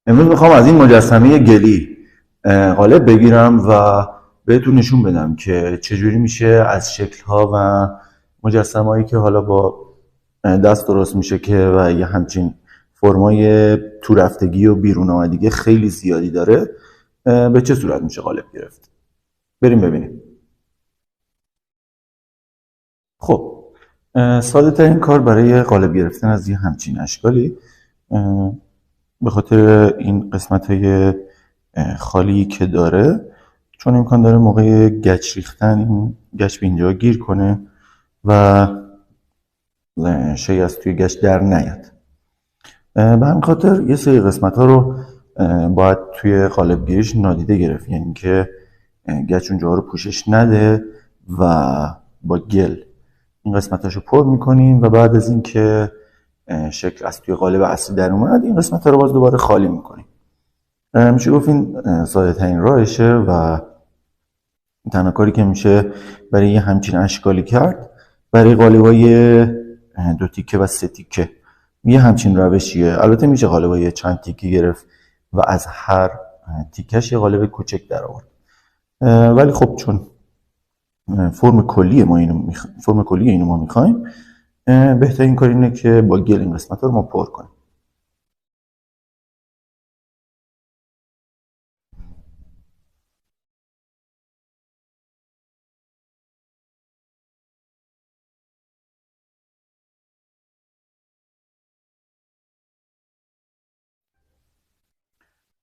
امروز میخوام از این مجسمه گلی قالب بگیرم و بهتون نشون بدم که چجوری میشه از شکل‌ها و مجسمه‌هایی که حالا با دست درست میشه که و یه همچین فرمای تو رفتگی و بیرون آمدگی خیلی زیادی داره، به چه صورت میشه قالب گرفت. بریم ببینیم. خب، ساده ترین کار برای قالب گرفتن از یه همچین اشکالی، به خاطر این قسمت های خالی که داره، چون امکان داره موقع گچ ریختن این گچ به اینجا گیر کنه و شی از توی گچ در نیاد. به همین خاطر یه سری قسمت ها رو باید توی قالب گیریش نادیده گرفت، یعنی که گچ اونجا رو پوشش نده و با گل این قسمتاشو پر میکنیم و بعد از اینکه شکل از توی قالب اصلی در اومد، این قسمت ها رو باز دوباره خالی میکنیم. میشه گفت این ساده ترین راهشه و تنها کاری که میشه برای یه همچین اشکالی کرد برای قالبای دو تیکه و سه تیکه یه همچین روشیه. البته میشه قالبای چند تیکه گرفت و از هر تیکش یه قالب کوچک در آورد، ولی خب چون فرم کلی اینو ما میخوایم، بهترین کار اینه که با گل این قسمت رو ما پر کنیم.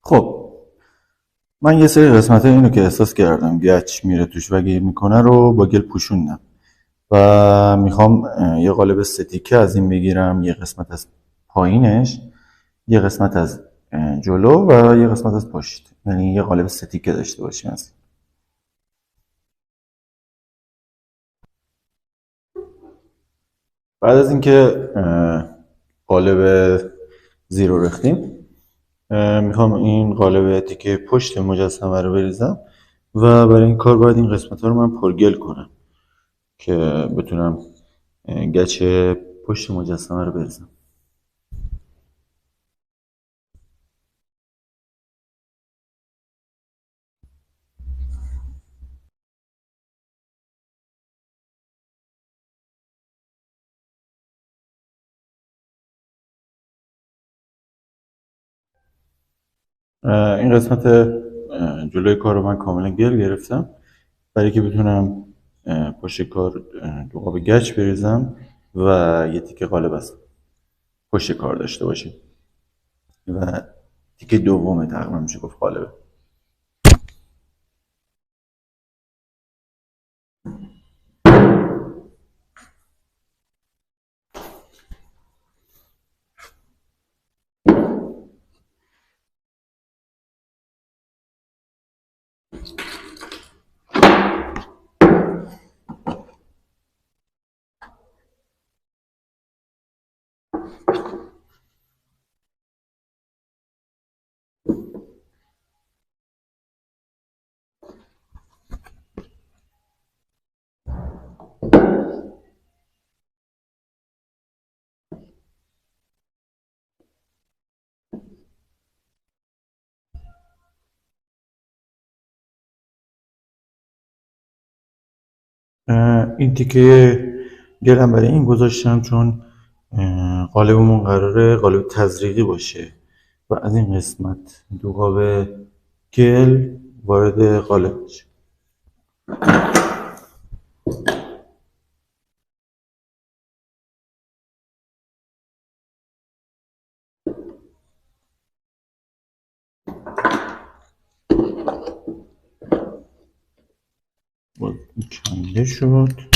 خب، من یه سری قسمت اینو که احساس کردم گچ میره توش و گیر میکنه رو با گل پوشوندم و میخوام یه قالب سه تیکه از این بگیرم، یه قسمت از پایینش، یه قسمت از جلو و یه قسمت از پشت، یعنی یه قالب سه تیکه داشته باشیم. از بعد از اینکه قالب زیر رو ریختیم، میخوام این قالب تیکه پشت مجسمه رو بریزم و برای این کار باید این قسمت ها رو من پرگل کنم که بتونم گچ پشت مجسمه رو بریزم. این قسمت جلوی کار رو من کاملا گل گرفتم برای که بتونم پشت کار دو قاب گچ بریزم و یه تیکه قالب از پشت کار داشته باشیم و تیکه دومه تقریبا میشه گفت قالبه. این تیکه گلم برای این گذاشتم چون قالبمون قراره قالب تزریقی باشه و از این قسمت دو قاب گل وارد قالب بشه. باز این کنده شد.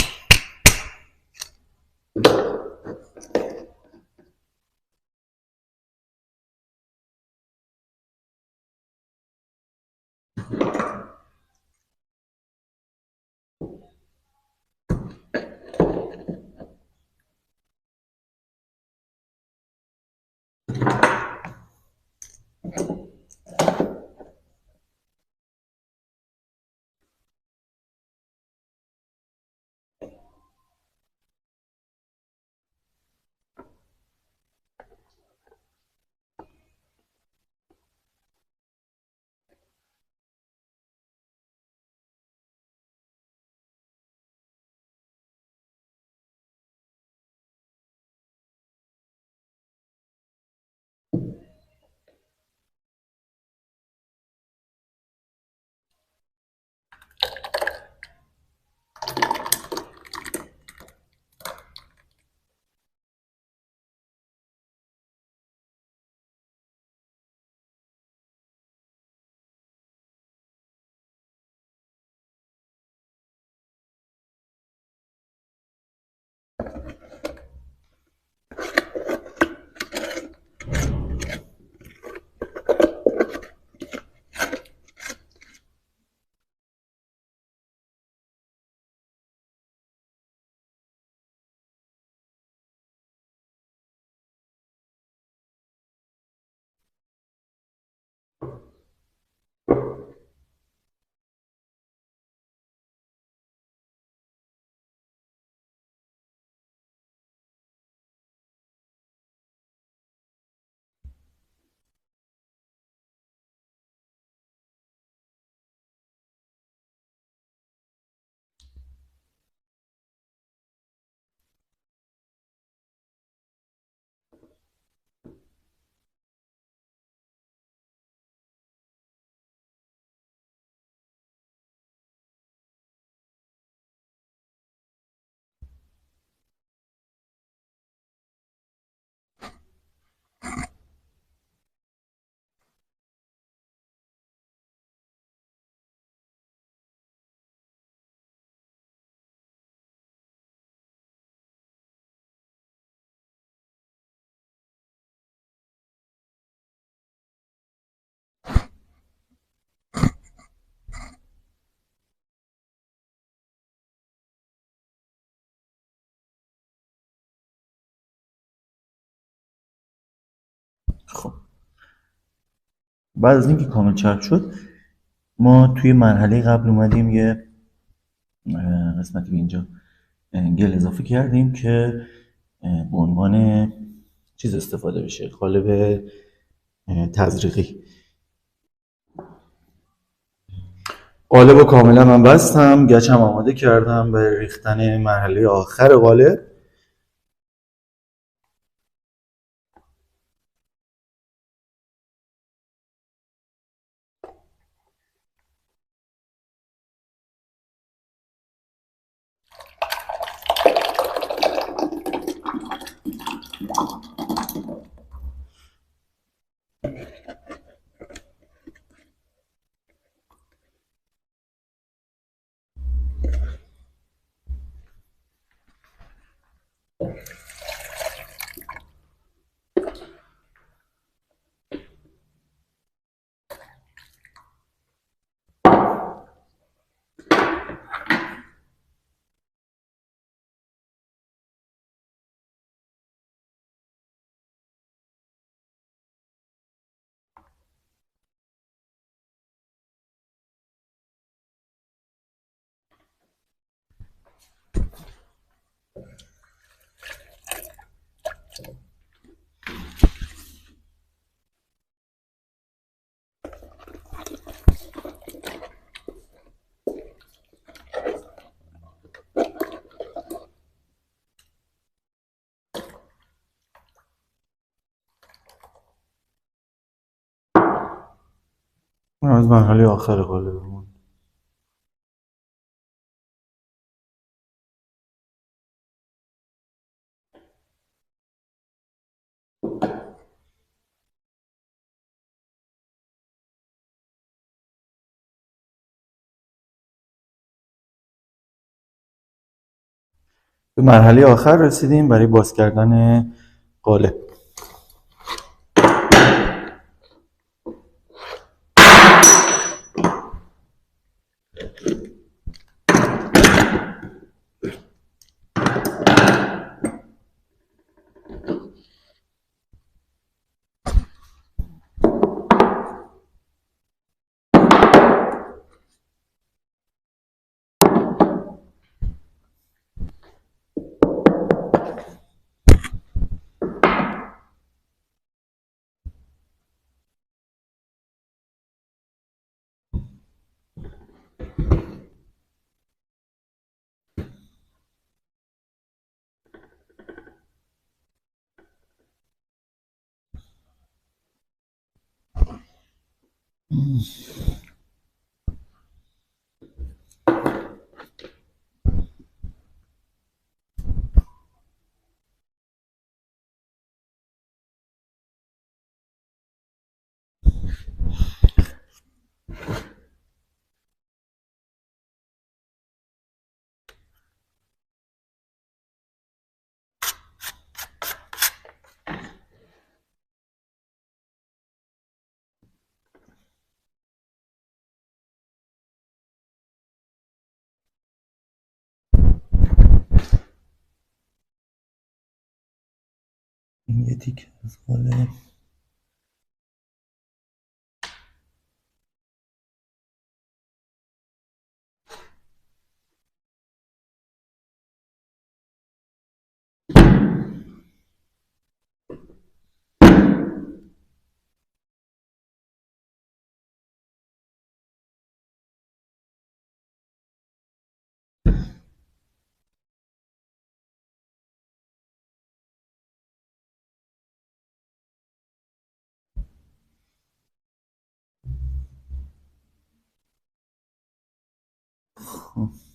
خب بعد از اینکه کامل چرب شد ما توی مرحله قبل اومدیم یه قسمتی به اینجا گل اضافه کردیم که به عنوان چیز استفاده بشه، قالب تزریقی. قالب رو کاملا من بستم، گچم آماده کردم برای ریختن مرحله آخر قالب. از مرحله آخر قالبمون. به مرحله آخر رسیدیم برای باز کردن قالب. این یه تیکه از قالب. خب